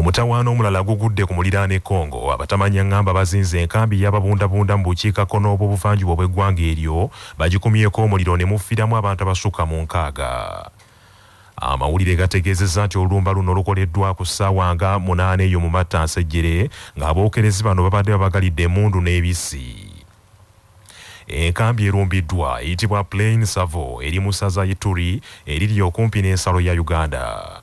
Omutawaana omulala gugudde ku muliraane Congo. Abatamanya ngamba bazinze enkambi y'ababundabunda mu bukiikakkono obw'obuvanjuba bw'eggwanga eryo bagikumyeko omuliro ne mufiiramu abantu abasukka mu 6. Amawulire gategeezezza nti olumba luno lukoleddwa ku ssaawa nga 8 eyo mu Mattansejjere ng'abookerezi bano babadde babagalidde emmundu n'ebisi. Enkambi erumbiddwa eyitibwa Plain Savo eri mu ssaza Ituri eriri okumpi n'ensalo ya Uganda.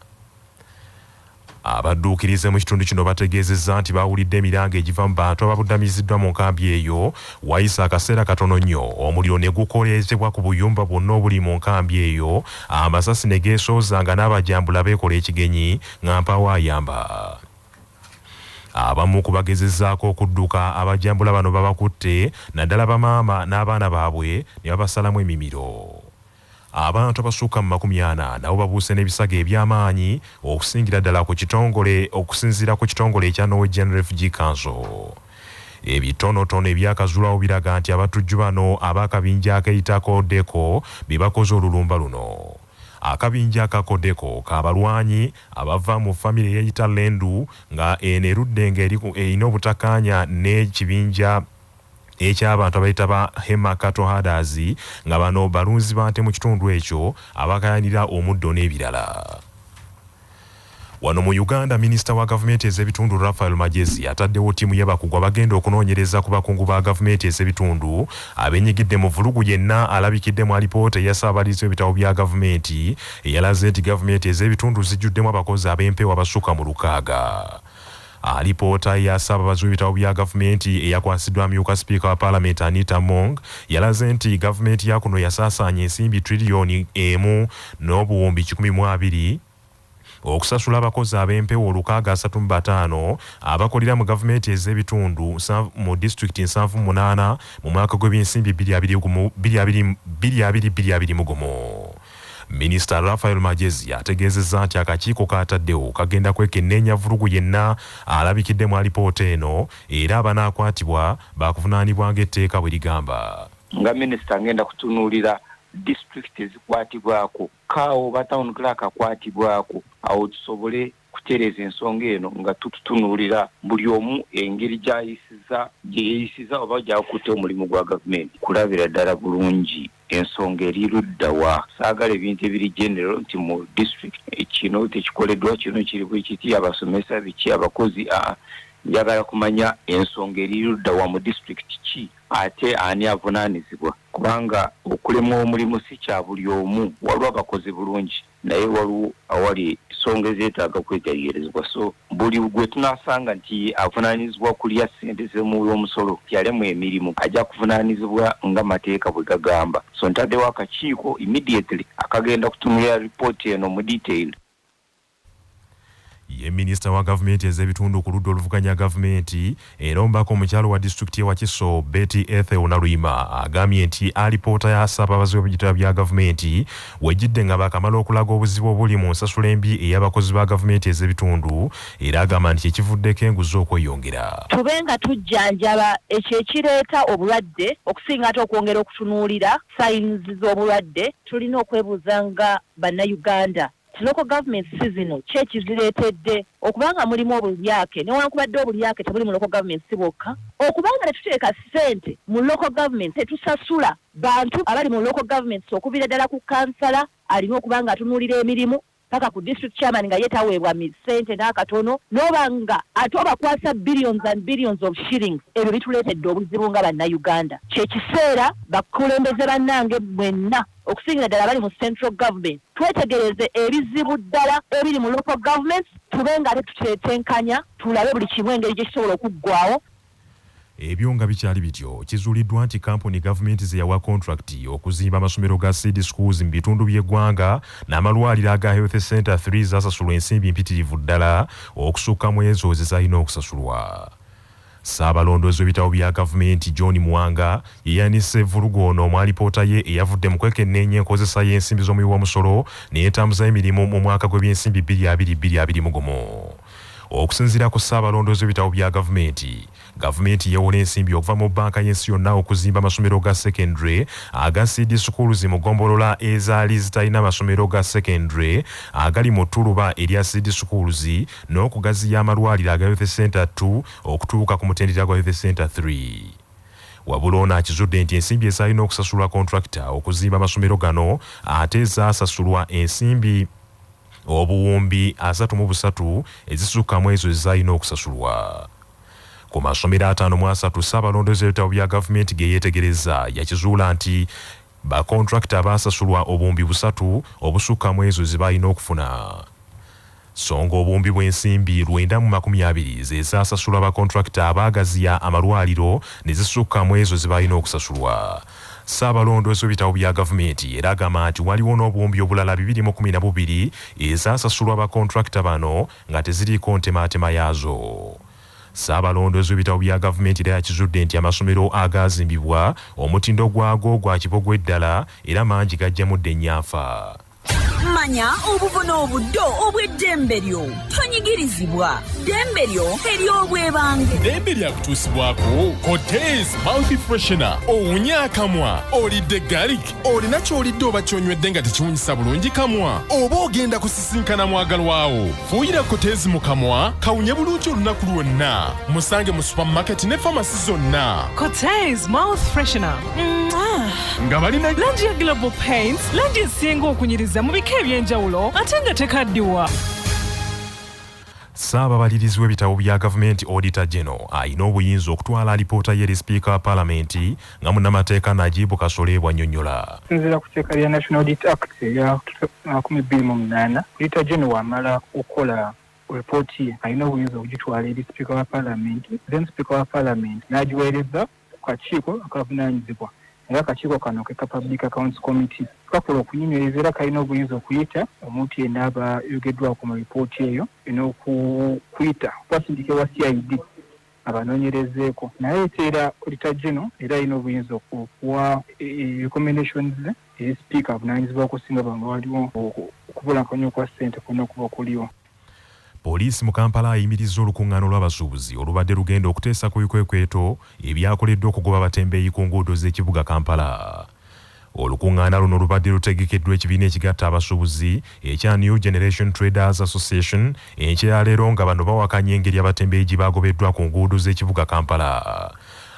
Abadduukirize mu kitundu kino bategeezezza nti baawulidde emiranga egiva mu bantu ababuddamiziddwa mu nkambi eyo wayisa akaseera katono nnyo omuliro ne gukoleezebwa ku buyumba bwonna obuli mu nkambi eyo, amasasi ne geesoozanga n'abajambula beekola ekigenyi nga mpawo ayamba. Abamu kubagezezzaako okudduka abajambula bano babakutte naddala bamaama n'abaana baabwe ne babasalamu emimiro. Abantu abasukka mu 40 nabo babuuse n'ebisago eby'amaanyi okusinziira ku kitongole ekya Norwegian Refugee Council. Ebitonotono ebyakazulawo biraga nti abatujju bano ab'akabinja akeyita Kodeko be bakoze olulumba luno. Akabinja ka Kodeko k'abalwanyi abava mu famire eyeyita Lendu nga enerudde ng'erina obutakkaanya n'ekibinja eky'abantu abayita ba Hema Cattle Herders nga bano balunzi bante mu kitundu ekyo abakayanira omuddo n'ebirala. Wano mu Uganda, minisita wa gavumenti ez'ebitundu Raphael Magezi ataddewo ttiimu y'abakugu abagenda okunoonyereza ku bakungu ba gavumenti ez'ebitundu abennyigidde mu vulugu yenna alabikidde mu alipoota eya Ssaabaliisa w'ebitabo bya gavumenti eyalaze nti gavumenti ez'ebitundu zijjuddemu abakozi ab'empewo abasukka mu 6. Alipoota ya Ssaababazi w'ebitabo bya gavumenti eyakwasiddwa amyuka sipiika wa Paalamenti Anita Among yalaze nti gavumenti ya kuno yasaasaanya ensimbi triliyoni 1.12 okusasula abakozi ab'empewo 635 abakolera mu gavumenti ez'ebitundu mu disitulikiti 78 mu mwaka gw'ebyensimbi 2020. Minisita Raphael Magezi ategeezezza nti akakiiko kaataddewo kagenda kwekenneenya vulugu yenna alabikidde mu alipoota eno era abanaakwatibwa baakuvunaanibwa ng'etteeka bwe ligamba. Nga minisita ngenda kutunuulira disitulikiti ezikwatibwako kaawo ba town clerk akwatibwako awo tusobole kutereeza ensonga eno nga tutunuulira buli omu engeri gyeyisiza oba gy'akutte omulimu gwa gavumenti kulabira ddala bulungi ensonga eri luddawa. Saagala ebintu ebiri general nti mu district kino tekikoleddwa kino kiri bwe kiti abasomesa biki abakozi njagala kumanya ensonga eri luddawa mu district ki ate ani avunaanizibwa kubanga okulemwa omulimu si kya buli omu. Waliwo abakozi bulungi naye waliwo awali ensonga ezeetaaga kwetegerezebwa. So buli gwe tunaasanga nti avunaanizibwa kulya ssente z'omuwi w'omusolo yalemu emirimu ajja kuvunaanizibwa ng'amateeka bwe gagamba. So ntaddewo akakiiko immediately akagenda kutunulira ripooti eno mu detail. Ye minisita wa gavumenti ez'ebitundu ku ludda oluvuganya gavumenti era omubaka omukyalo wa disitulikiti ya Wakiso Betty Ethel Naluyima agambye nti alipoota ya Ssaababazi w'ebitabo bya gavumenti wejjidde nga bakamala okulaga obuzibu obuli mu nsasula embi ey'abakozi ba gavumenti ez'ebitundu era agamba nti ekivuddeko enguzi okweyongera. Tube nga tujjanjaba ekyo ekireeta obulwadde okusinga ate okwongera okutunuulira sayinizi z'obulwadde tulina okwebuuza nga bannayuganda local government season kyekizireetedde okubanga mulimu obulyake newankubadde obulyake tebuli mu local government sibokka okubanga netuteeka ssente mu local government tetusasula bantu abali mu local government okubira ddala ku kansala alina okubanga atunuulira emirimu paka ku district chairman nga yetaweebwa ssente n'akatono n'obanga ate obakwasa billions and billions of shillings ebyo bituleetedde obuzibu nga bannayuganda. Kyekiseera bakulembeze bannange mwenna okusingira ddala bali mu central government twetegereze ebizibu ddala ebiri mu local government tube nga tetutetenkanya tulabe buli kimu engeri gye kisobola okuggwawo. Ebyo nga bikyali bityo kizuuliddwa nti kampuni gavumenti ze yawa kontrakiti okuzimba amasomero ga seed schools mu bitundu by'eggwanga n'amalwaliro aga health center 3 zasasulwa ensimbi mpitirivu ddala okusukkamu ezo zezalina okusasulwa. Ssaabalondoozi w'ebitabo bya gavumenti John Muwanga yeeyanise vulugu ono mu alipoota ye eyavudde mu kwekenneenya enkozesa y'ensimbi z'omuwi w'omusolo n'entambuza y'emirimu mu mwaka gw'ebyensimbi 2021. Okusinziira ku Ssaabalondoozi w'ebitabo bya gavumenti yeewola ensimbi okuva mu bbanka y'ensi yonna okuzimba amasomero ga secondary aga CD schools mu ggombolola ezaali zitalina amasomero ga secondary agali mu ttuluba erya CD schools n'okugaziya amalwaliro aga Youth Center 2 okutuuka ku mutendera gwa Youth Center 3. Wabula ono akizudde nti ensimbi ezaalina okusasulwa contractor okuzimba amasomero gano ate zaasasulwa ensimbi obuwumbi 33 ezisukkamu ezo ezaalina okusasulwa. Ku masomero 53 Ssaabalondoozi w'ebitabo bya gavumenti ge yeetegereza yakizuula nti bakontrakita baasasulwa obuwumbi 3 obusukkamu ezo ze baalina okufuna. So ng'obuwumbi bw'ensimbi 920 ze zaasasulwa bakontrakita abaagaziya amalwaliro ne zisukkamu ezo ze baalina okusasulwa. Ssaabalondoozi w'ebitabo bya gavumenti era agamba nti waliwo n'obuwumbi obulala 212 ezaasasulwa bakontrakita bano nga teziriiko ntemaatema yaazo. Ssaabalondoozi w'ebitabo bya gavumenti era yakizudde nti amasomero agaazimbibwa omutindo gwago gwa kibogwe ddala era mangi gajjamudde ennyanfa. Manya obuvuna obuddo obw'eddembe lyo tonyigirizibwa ddembe lyo ery'obwebange ddembe lyakutuusibwako Hotels Mouth Freshener owunya akamwa olidde garlic olina ky'olidde oba ky'onywedde nga tekiwunyisa bulungi kamwa oba ogenda kusisinkana mwagalwawo fuuyira Hotels mu kamwa kawunye bulungi olunaku lwonna musange mu supermarket ne pharmacy zonna. Hotels Mouth Freshener nga balina langi ya Global Paints langi esinga okunyiriza mu bika ebyenjawulo ate nga tekaddiwa. Ssaababalirizi w'ebitabo bya gavumenti Auditor General alina obuyinza okutwala alipoota y'eri Speaker wa Paalamenti nga munnamateeka Najibu Kasole bw'annyonnyola. Sinzira ku tteeka lya National Audit Act erya 2008 Auditor General wamala okukola ripooti ye alina obuyinza okugitwala eri Speaker wa Paalamenti, then Speaker wa Paalamenti n'agiweereza ku kakiiko akavunaanyizibwa. Era akakiiko kano ke ka Public Accounts Committee kakola okunyumiririza era kalina obuyinza okuyita omuntu yenna aba yogeddwako mu ripooti eyo n'okuyita kwasindika wa CID abanoonyerezeeko naye era Auditor General era alina obuyinza okuwa recommendations eri Speaker avunaanyizibwa okusinga banga waliwo okubulankanya okwa ssente kwonna okuba kuliwo. Poliisi mu Kampala ayimirizza olukuŋŋaano lw'abasuubuzi olubadde lugenda okuteesa ku bikwekweto ebyakoleddwa okugoba abatembeeyi ku nguudo z'ekibuga Kampala. Olukuŋŋaana luno lubadde lutegekeddwa ekibiina ekigatta abasuubuzi ekya New Generation Traders Association enkyaleero nga bano bawakanya engeri abatembeeyi gye baagobeddwa ku nguudo z'ekibuga Kampala.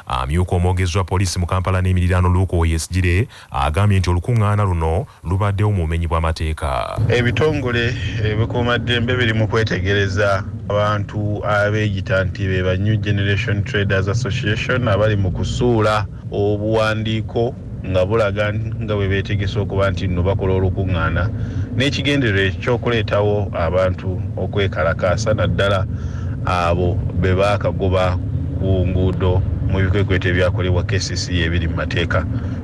Amyuka omwogezi wa poliisi mu Kampala n'emiriraano Luuko Oyesigire agambye nti olukuŋŋaana luno lubaddewo mu bumenyi bw'amateeka. Ebitongole ebikuumaddembe biri mu kwetegereza abantu abeeyita nti be ba New Generation Traders Association abali mu kusuula obuwandiiko nga bulaga nga bwe beetegese okuba nti nno bakola olukuŋŋaana n'ekigendererwa ky'okuleetawo abantu okwekalakaasa naddala abo be baakagoba ku nguudo mu bikwekweto ebyakolebwa KCC ebiri mu mateeka.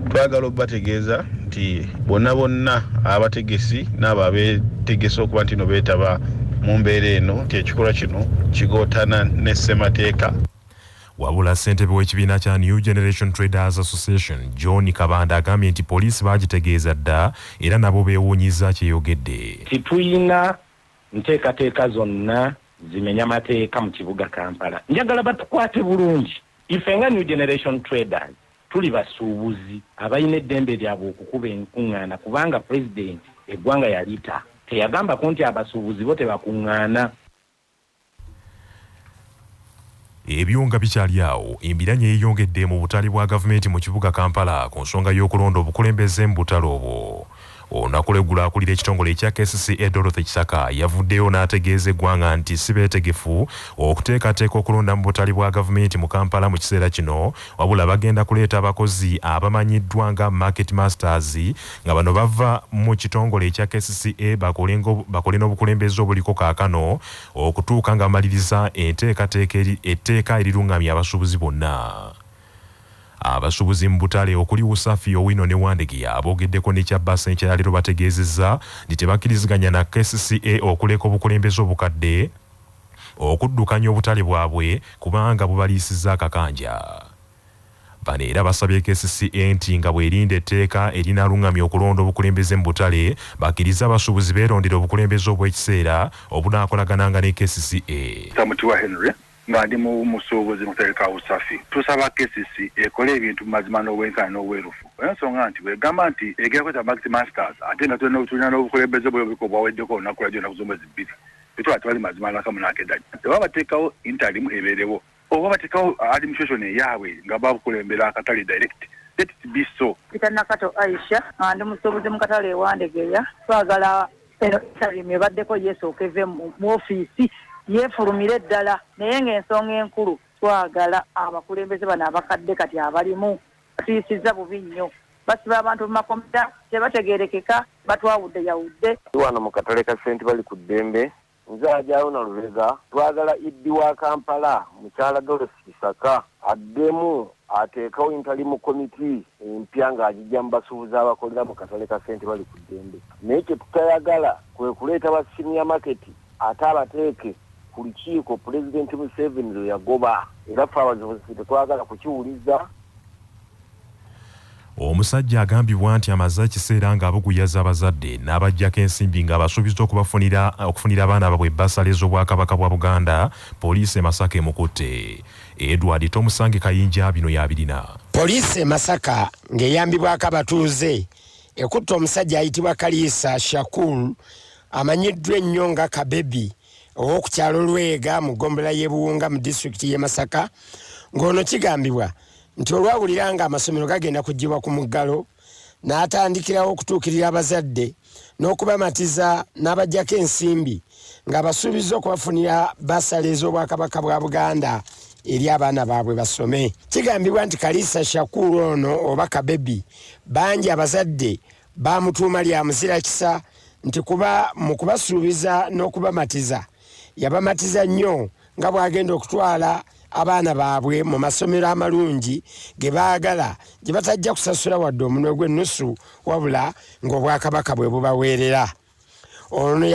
Twagala obbategeeza nti bonna abategesi n'abo abeetegese okuba nti no beetaba mu mbeera eno nti ekikolwa kino kigootana ne ssemateeka. Wabula ssentebe w'ekibiina kya New Generation Traders Association John Kabanda agambye nti poliisi baagitegeeza dda era nabo beewuunyiza kyeyogedde. Tituyina nteekateeka zonna zimenya mateeka mu kibuga Kampala. Njagala batukwate bulungi. Ife nga New Generation Traders tuli basuubuzi abalina eddembe lyabwe okukuba enkuŋŋaana kubanga President eggwanga yalita teyagambako nti abasuubuzi bo tebakuŋŋaana. Ebyo nga bikyali awo embiranye yeeyongedde mu butale bwa gavumenti mu kibuga Kampala ku nsonga y'okulonda obukulembeze mu butale obwo. Olunaku lw'eggulo akulira ekitongole ekya KCCA Dorothy Kisaka yavuddeyo n'ategeeza eggwanga nti si beetegefu okuteekateeka okulonda mu butale bwa gavumenti mu Kampala mu kiseera kino wabula bagenda kuleeta abakozi abamanyiddwa nga market masters nga bano bava mu kitongole ekya KCCA bakole n'obukulembeze obuliko kaakano okutuuka nga bamaliriza etteeka erirungamya abasuubuzi bonna. Abasuubuzi mu butale okuli Usafi Owino ne Wandegeya aboogeddeko ne Kyabasa enkyaliro bategeezezza nti tebakkiriziganya na KCCA okuleka obukulembeze obukadde okuddukanya obutale bwabwe kubanga bubaliisizza akakanja. Bano Bano era basabye KCCA nti nga bwerinda etteeka erinaalungamya okulonda obukulembeze mu butale bakkiriza abasuubuzi beerondera obukulembeze obw'ekiseera obunaakolagana ne KCCA. Samutiwa Henry nga ndi musuubuzi mu katale ka Usafi. Tusaba KCCA ekole ebintu mu mazima n'obwenkanya n'obwerufu. Ensonga nti bwegamba nti egera kweta Maxi Masters ate nga tulina n'obukulembeze bw'obiko bwaweddeko olunaku lwajjo ennaku z'omwezi bbiri. Tebali mazima n'akamu n'akeddaji. Baba bateekawo interim ebeerewo. Oba bateekawo administration eyaabwe nga babukulembera akatale direct. Let it be so. Nakato Aisha ndi musuubuzi mu katale ewandegeya. Twagala interim ebaddeko yesooka eve mu ofiisi yefulumire ddala naye ng'ensonga enkulu twagala abakulembeze bano abakadde kati abalimu tuyisiza bubi nnyo basiba abantu mu makomera tebategeerekeka batwawudde yawudde. Wano mu katale ka Ssente bali ku ddembe nze ajaayo na Lubega twagala Iddi wa Kampala mukyala Dorothy Kisaka addemu ateekawo interim committee empya ng'agijja mu basuubuzi abakolera mu katale ka Ssente bali ku ddembe naye kye tutayagala kwe kuleeta ba senior market ate abateeke ku lukiiko Pulezidenti Museveni lwe yagoba era ffe abazubuzi tetwagala kukiwuliza. Omusajja agambibwa nti amaze ekiseera ng'abuguyaza abazadde n'abaggyako ensimbi ng'abasuubiza okufunira abaana baabwe ebbasale z'Obwakabaka bwa Buganda. Poliisi e Masaka emukutte. Edward Tomusange Kayinja bino yabirina. Poliisi e Masaka ng'eyambibwako abatuuze ekutte omusajja ayitibwa Kaliisa Shakur amanyiddwa ennyo nga Kabebi ow'oku kyalo Lwega mu ggombolola y'e Buwunga mu disitulikiti y'e Masaka ng'ono kigambibwa nti olwawulira nga amasomero gagenda kuggyibwa ku muggalo n'atandikirawo okutuukirira abazadde n'okubamatiza n'abaggyako ensimbi ng'abasuubiza okubafunira basale ez'Obwakabaka bwa Buganda eri abaana baabwe basome. Kigambibwa nti Kaliisa Shakur ono oba Kabebi bangi abazadde baamutuuma lya muzira kisa nti kuba mu kubasuubiza n'okubamatiza yabamatiza nnyo nga bw'agenda okutwala abaana baabwe mu masomero amalungi ge baagala gye batajja kusasula wadde omunwe gw'ennusu wabula ng'Obwakabaka bwe bubaweerera. Ono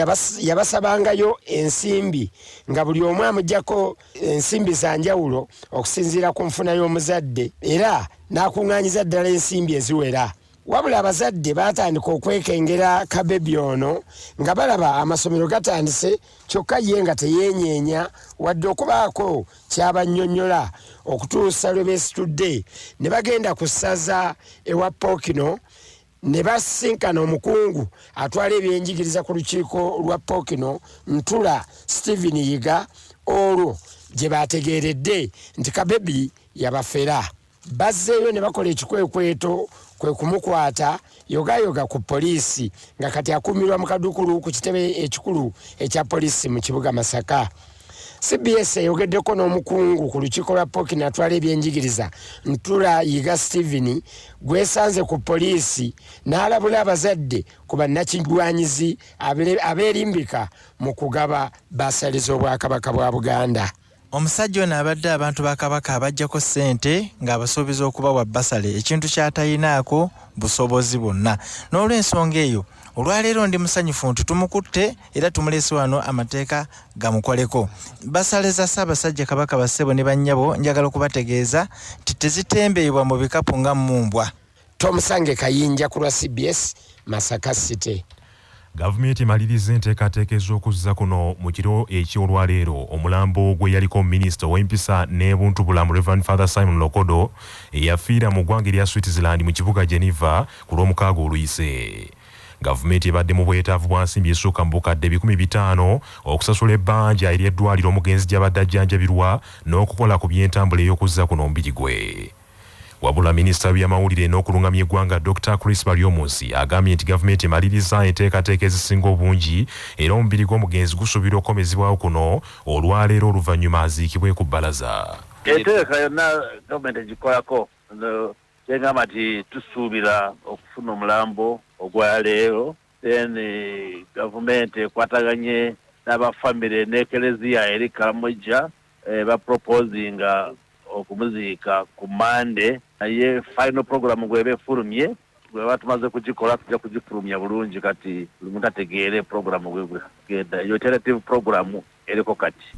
yabasabangayo ensimbi nga buli omu amuggyako ensimbi za njawulo okusinziira ku nfuna y'omuzadde era n'akuŋŋaanyiza ddala ensimbi eziwera. Wabula abazadde baatandika okwekengera Kabebi ono nga balaba amasomero gatandise kyokka ye nga teyeenyeenya wadde okubaako kyabannyonnyola okutuusa lwe beesitudde ne bagenda ku ssaza ewa Pookino ne basisinkana omukungu atwala ebyenjigiriza ku lukiiko lwa Pookino Ntula Stephen Yiga olwo gye bategeeredde nti Kabebi yabafera. Bazzeeyo ne bakola ekikwekweto kwe kumukwata yogayoga ku poliisi nga kati akuumirwa mu kadukulu ku kitebe ekikulu ekya poliisi mu kibuga Masaka. CBS eyogeddeko n'omukungu ku lukiiko lwa Pookino atwala ebyenjigiriza Ntula Yiga Stephen gwesanze ku poliisi n'alabula abazadde ku bannakigwanyizi abeerimbika mu kugaba basale z'Obwakabaka bwa Buganda. Omusajja ono abadde abantu ba Kabaka abajjako ssente ng'abasuubiza okubawa basale ekintu ky'atayinaako busobozi bwonna. N'olw'ensonga eyo olwaleero ndi musanyufu nti tumukutte era tumuleese wano amateeka gamukoleko. Basale za Ssaabasajja Kabaka bassebo ne bannyabo njagala okubategeeza nti tezitembeebwa mu bikapu nga mmumbwa. Tomusange Kayinja ku lwa CBS Masaka City. Gavumenti emaliriza enteekateeka ez'okuzza kuno mu kiro eky'olwaleero omulambo gwe yaliko minisita w'empisa n'ebuntubulamu Reverend Father Simon Lokodo eyafiira mu ggwanga erya Switzerland mu kibuga Geneva ku lw'omukaaga oluyise. Gavumenti ebadde mu bwetaavu bwa nsimbi essuuka mu bukadde 500 okusasula ebbanja ery'eddwaliro omugenzi gy'abadde ajjanjabirwa n'okukola ku by'entambula ey'okuzza kuno mubiri gwe. Wabula minisita w'ebyamawulire n'okulungamya eggwanga Dr. Chris Baryomunsi agambye nti gavumenti emaliriza enteekateeka ezisinga obungi era omubiri gw'omugenzi gusuubirwa okukomezebwawo kuno olwaleero oluvannyuma aziikibwe ku bbalaza. Enteeka yonna gavumenti egikolako kyengamba nti tusuubira okufuna omulambo ogwaleero then gavumenti ekwataganye n'abafamire n'ekereziya eri Kalamojja baproposinga okumuziika ku Mande naye final program gweba efulumye gweba tumaze kugikola tujja kugifulumya bulungi kati buli muntu ategeere program gwegenda yo alternative program eriko kati.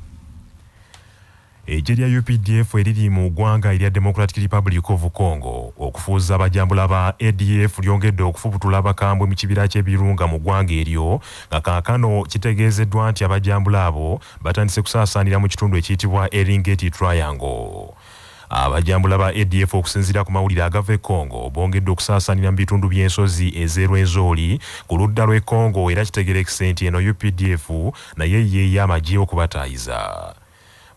Eggye lya UPDF eriri mu ggwanga erya Democratic Republic of Congo okufuuza abajambula ba ADF lyongedde okufubutula abakambwe mu kibira ky'ebirunga mu ggwanga eryo nga kaakano kitegeezeddwa nti abajambula abo batandise kusaasaanira mu kitundu ekiyitibwa Eringeti Triangle. Abajambula ba ADF okusinziira ku mawulire agava e Congo bongedde okusaasaanira mu bitundu by'ensozi ez'Erwenzori ku ludda lw'e Congo era kitegerekise nti eno UPDF naye ye amagye okubataayiza.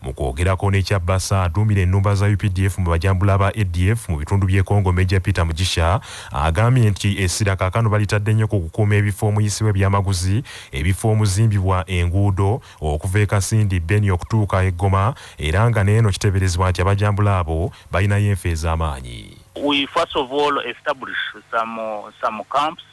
Mu kwogerako n'ekyabasa aduumira ennumba za UPDF mu bajambula ba ADF mu bitundu by'e Congo Major Peter Mugisha agambye nti essira kaakano balitadde nnyo ku kukuuma ebifo omuyisibwa ebyamaguzi, ebifo omuzimbibwa enguudo okuva e Kasindi Beni okutuuka e Goma era nga n'eno kiteeberezebwa nti abajambula abo balinayo enfa ez'amaanyi. We first of all establish some camps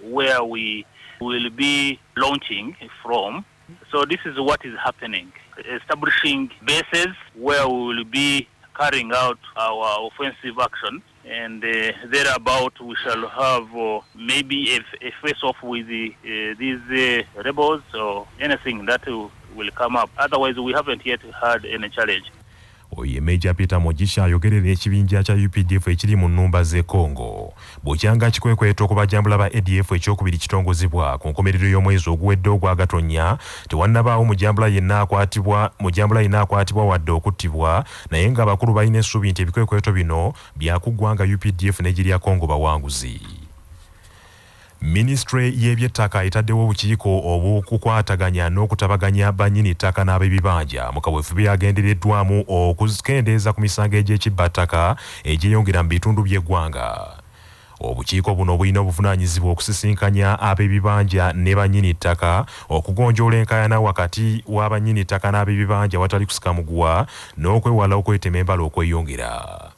where we will be launching from. So this is what is happening. Establishing bases where we will be carrying out our offensive action, and thereabout we shall have maybe a face-off with these rebels or anything that will come up. Otherwise, we haven't yet had any challenge. Oye Major Peter Mugisha ayogerera ekibinja kya UPDF ekiri mu nnumba z'e Congo. Bw'okyanga kikwekweto ku bajambula ba ADF ekyokubiri kitongozebwa ku nkomerero y'omwezi oguwedde ogwa Gatonnya, tewannabaawo mujambula yenna akwatibwa wadde okuttibwa, naye ng'abakulu balina essuubi nti ebikwekweto bino byakuggwanga UPDF n'eggye lya Congo bawanguzi. Ministry y'ebyettaka etaddewo obukiiko obukukwataganya n'okutabaganya bannyini ttaka n'ab'ebibanja mu kaweefube agendereddwamu okukendeeza ku misango egy'ekibbattaka egyeyongera mu bitundu by'eggwanga. Obukiiko buno bulina obuvunaanyizibwa okusisinkanya ab'ebibanja ne bannyini ttaka okugonjoola enkaayana wakati w'abannyini ttaka n'ab'ebibanja watali kusikamuguwa n'okwewala okwetema embala okweyongera.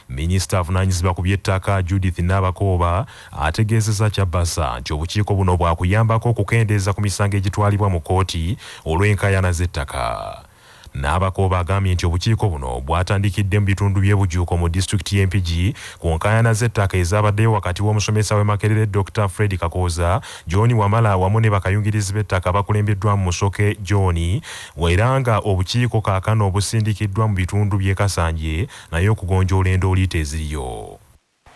Minisita avunaanyizibwa ku by'ettaka Judith Nabakooba ategeezezza Kyabasa nti obukiiko buno bwakuyambako okukendeeza ku misango egitwalibwa mu kkooti olw'enkaayana z'ettaka. Nabakooba agambye nti obukiiko buno bwatandikidde mu bitundu by'ebujuuko mu disitulikiti y'Empigi ku nkaayana z'ettaka ezabaddeyo wakati w'omusomesa w'e Makerere Dr. Fred Kakooza, John Wamala wamu ne bakayungirizi b'ettaka bakulembeddwa mu Musoke John, era nga obukiiko kaakano obusindikiddwa mu bitundu by'e Kasanje naye okugonjoola endooliito eziriyo.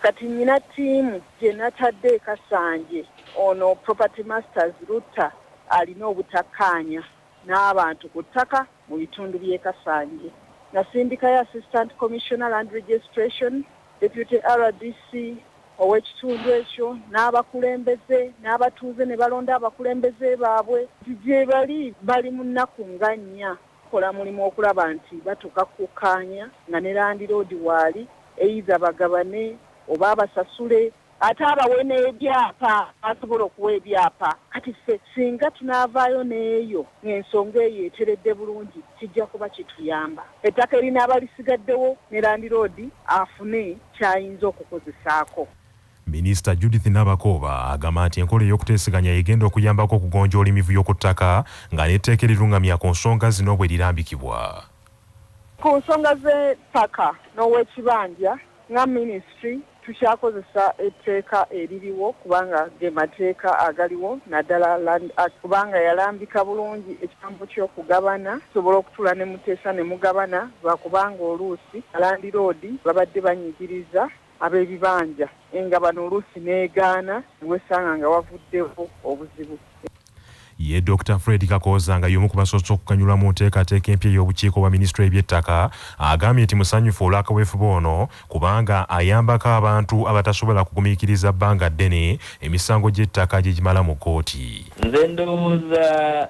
Kati nnyina ttiimu gye natadde e Kasanje, ono Property Masters Ruta alina obutakkaanya n'abantu ku ttaka mu bitundu by'e Kasanje. Nasindikayo Assistant Commissioner Land Registration, Deputy RDC ow'ekitundu ekyo n'abakulembeze n'abatuuze ne balonda abakulembeze baabwe gye bali mu nnaku nga nnya kola mulimu okulaba nti batuuka kukkaanya nga ne landiroodi waali eyiza bagabane oba abasasule ate abawe n'ebyapa asobola okuwa ebyapa. Kati ffe singa tunaavaayo n'eyo ng'ensonga eyo eteredde bulungi kijja kuba kituyamba. Ettaka erinaaba lisigaddewo ne landiroodi afune kyayinza okukozesaako. Minisita Judith Nabakooba agamba nti enkola ey'okuteeseganya egenda okuyambako okugonjoola emivuyo ku ttaka nga n'etteeka erirungamya ku nsonga zino bwe lirambikibwa. Ku nsonga z'ettaka n'ow'ekibanja nga minisitule tukyakozesa etteeka eririwo kubanga ge mateeka agaliwo naddala kubanga yalambika bulungi ekigambo ky'okugabana tusobola okutula ne muteesa ne mugabana lwakubanga oluusi landiroodi babadde banyigiriza ab'ebibanja engabano oluusi n'egaana niwesanga nga wavuddewo obuzibu. Ye Dr. Fred Kakooza nga y'omu ku basoose okukanyulwa mu nteekateeka empya y'obukiiko bwa minisitule y'ebyettaka agambye nti musanyufu olw'akaweefube ono kubanga ayambako abantu abatasobola kugumiikiriza bbanga ddene emisango gy'ettaka gye gimala mu kkooti. Nze ndowooza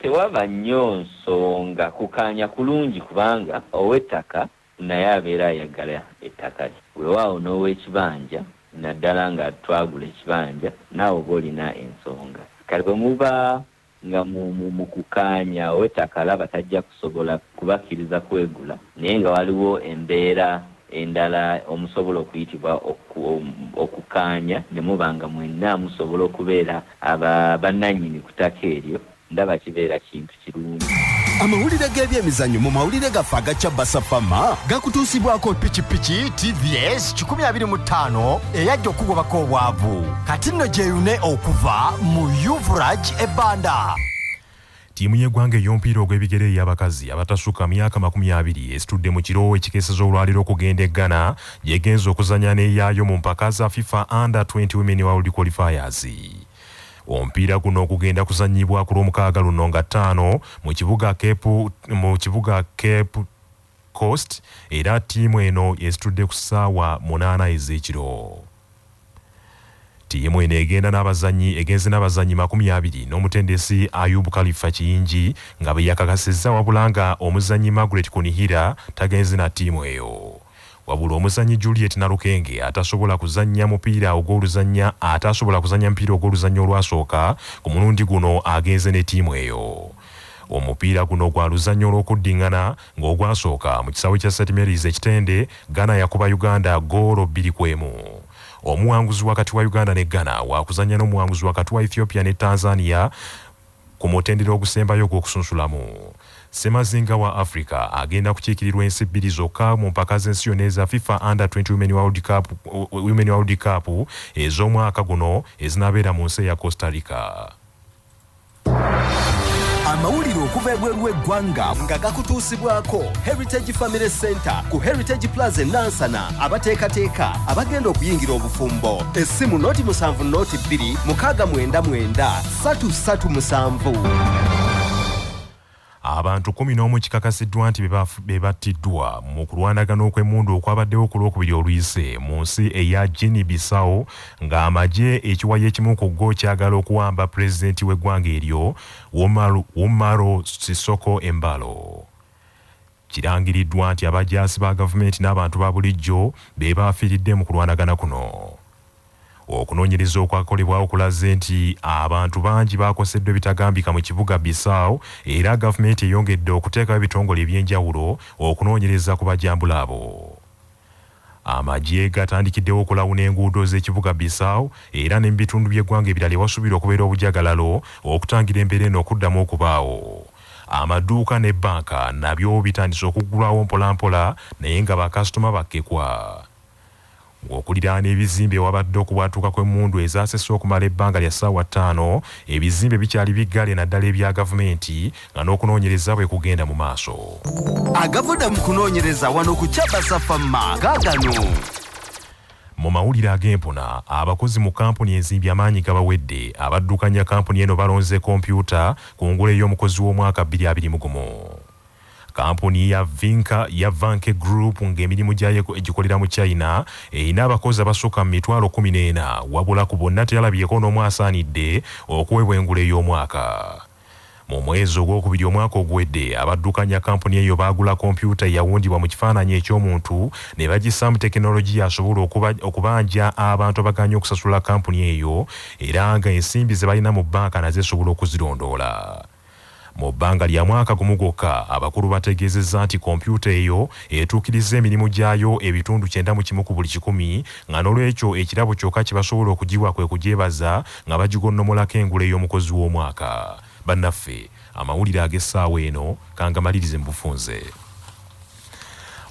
tewaba nnyo nsonga kukaanya kulungi kubanga ow'ettaka naye abeera ayagala ettaka lye. Weewaawo n'ow'ekibanja naddala nga twagula ekibanja naawe oba olina ensonga. Kale bwe muba nga mu kukaanya ow'ettaka alaba tajja kusobola kubakkiriza kwegula naye nga waliwo embeera endala omusobola okuyitibwa okukaanya ne muba nga mwenna musobola okubeera bannannyini ku ttaka eryo, ndaba kibeera kintu kirungi. Amawulire g'ebyemizannyo mu mawulire gaffe aga Kyabasa Fama gakutuusibwako pikipiki TVS 125 eyajja okugobako obwavu. Kati nno gyeyune okuva mu Yuvraj ebbanda. Tiimu y'eggwanga ey'omupiira ogw'ebigere y'abakazi abatasukka myaka 20 esitudde mu kiro ekikeeseza olwaliro okugenda e Ghana yegenza okuzanya n'eyaayo mu mpaka za FIFA Under 20 Women World Qualifiers. Omupiira guno okugenda kuzanyibwa ku Lwomukaaga luno nga 5 mu kibuga Cape Coast era tiimu eno esitudde ku ssaawa 8 ez'ekiro. Tiimu eno egenze n'abazannyi 20 n'omutendesi Ayubu Khalifa Kiyingi nga bwe yakakasizza wabula nga omuzannyi Margaret Kunihira tagenze na tiimu eyo. Wabula omuzannyi Juliet Nalukenge atasobola kuzannya mpira ogw'oluzannya olwasooka ku mulundi guno agenze ne tiimu eyo. Omupiira guno gwa luzannya olw'okuddingana ng'ogwasooka mu kisaawe kya St Mary's ekitende Ghana yakuba Uganda goolo 2-1. Omuwanguzi wakati wa Uganda ne Ghana wakuzanya n'omuwanguzi wakati wa Ethiopia ne Tanzania ku mutendera ogusembayo gw'okusunsulamu. Semazinga wa Africa agenda kukiikirirwa ensi 2 zokka mu mpaka z'ensi yonna eza FIFA Under 20 Women World Cup ez'omwaka guno ezinabeera mu nsi ya Costa Rica. Amawulire okuva ebweru w'eggwanga nga gakutuusibwako Heritage Family Center ku Heritage Plaza Nansana abateekateeka abagenda okuyingira obufumbo. Essimu noti 7 noti 2 699 337. Abantu 11 kikakasiddwa nti be battiddwa mu kulwanagana okw'emmundu okwabaddewo ku Lwokubiri oluyise mu nsi eya Guinea-Bissau ng'amagye ekiwayi ekimu ku go kyagala okuwamba pulezidenti w'eggwanga eryo Umaro Sissoco Embalo. Kirangiriddwa nti abajaasi ba gavumenti n'abantu ba bulijjo be baafiiridde mu kulwanagana kuno. Okunoonyereza okwakolebwa okulaze nti abantu bangi bakoseddwa ebitagambika mu kibuga Bissau era gavumenti eyongedde okuteekawo ebitongole ebyenjawulo okunoonyereza ku bajambula abo. Amagye gatandikiddewo okulawuna enguudo z'ekibuga Bissau era ne mu bitundu by'eggwanga ebirala ewasuubirwa okubeera obujagalalo okutangira embeera eno okuddamu okubaawo. Amaduuka ne banka nabyo bitandise okuggulwawo mpolampola naye nga bakasitoma bakkekwa. Okuliraana ebizimbe wabadde okubwatuka kw'emmundu ezaasese okumala ebbanga lya ssaawa 5 ebizimbe bikyali biggale naddala ebya gavumenti nga n'okunoonyereza bwe kugenda mu maaso. Agavudde mu kunoonyereza wano ku Kyabasafama gaagano. Mu mawulire ag'empona abakozi mu kampuni enzimbi amaanyi gabawedde abaddukanya kampuni eno balonze kompyuta ku ngule y'omukozi w'omwaka 2021. Kampuni ya Vanke Group ng'emirimu gyayo egikolera mu China erina abakozi abasukka mu 14,000 wabula ku bonna teyalabyeko n'omu asaanidde okuweebwa engule y'omwaka. Mu mwezi ogwokubiri omwaka ogwedde abaddukanya kampuni eyo baagula kompyuta eyawundibwa mu kifaananyi eky'omuntu ne bagissaamu tekinologiya asobola okubanja abantu abaganya okusasula kampuni eyo era nga ensimbi ze balina mu bbanka nazo esobola okuzirondoola. Mu bbanga lya mwaka gumu gwokka abakulu bategeezezza nti kompyuta eyo etuukiriza emirimu gyayo ebitundu 91 ku buli 100 nga n'olwekyo ekirabo kyokka kye basobola okugiwa kwe kugyebaza nga bagigonnomolako engule y'omukozi w'omwaka. Bannaffe amawulire ag'essaawa eno kangamalirize mu bufunze.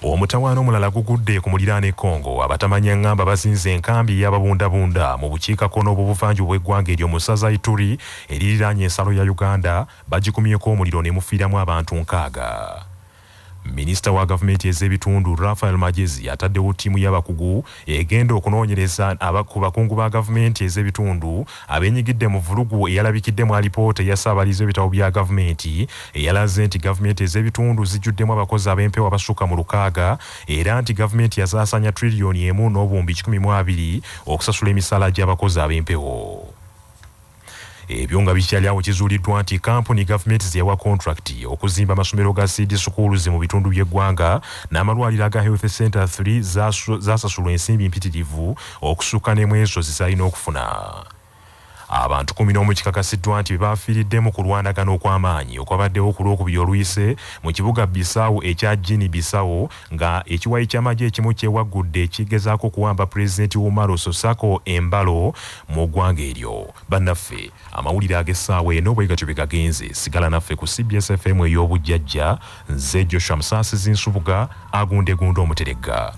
Omutawaana omulala gugudde ku muliraane Congo abatamanya ngamba bazinze enkambi y'ababundabunda mu bukiikakkono obw'obuvanjuba bw'eggwanga eryo mu ssaza Ituri eririraanye ensalo ya Uganda bagikumyeko omuliro ne mufiiramu abantu 6. Minisita wa gavumenti ez'ebitundu Raphael Magezi ataddewo ttiimu y'abakugu egenda okunoonyereza ku bakungu ba gavumenti ez'ebitundu abeenyigidde mu vulugu eyalabikidde mu alipoota eya Ssaabaliza w'ebitabo bya gavumenti eyalaze nti gavumenti ez'ebitundu zijjuddemu abakozi ab'empewo abasukka mu 600 era nti gavumenti yasaasanya triliyoni 1.12 okusasula emisaala gy'abakozi ab'empewo. Ebyo nga bikyali awo kizuuliddwa nti kampuni gavumenti ze yawa kontrakiti okuzimba amasomero ga seed schools mu bitundu by'eggwanga n'amalwaliro aga health center 3 zaasasulwa ensimbi mpitirivu okusukka n'emu ezo zizalina okufuna. Abantu 11 kikakasiddwa nti baafiiridde mu kulwanagana okw'amaanyi okwabaddewo ku Lwokubiri oluyise mu kibuga Bissau ekya Guinea-Bissau nga ekiwayi ky'amagye ekimu kyewaggudde kigezaako okuwamba pulezidenti Umaro Sissoco Embalo mu ggwanga eryo. Bannaffe amawulire ag'essaawa eno bwe gatyo bwe gagenze. Sigala naffe ku CBS FM ey'obujjajja. Nze Joshua Musaasizi Nsubuga agundegunda omuteregga.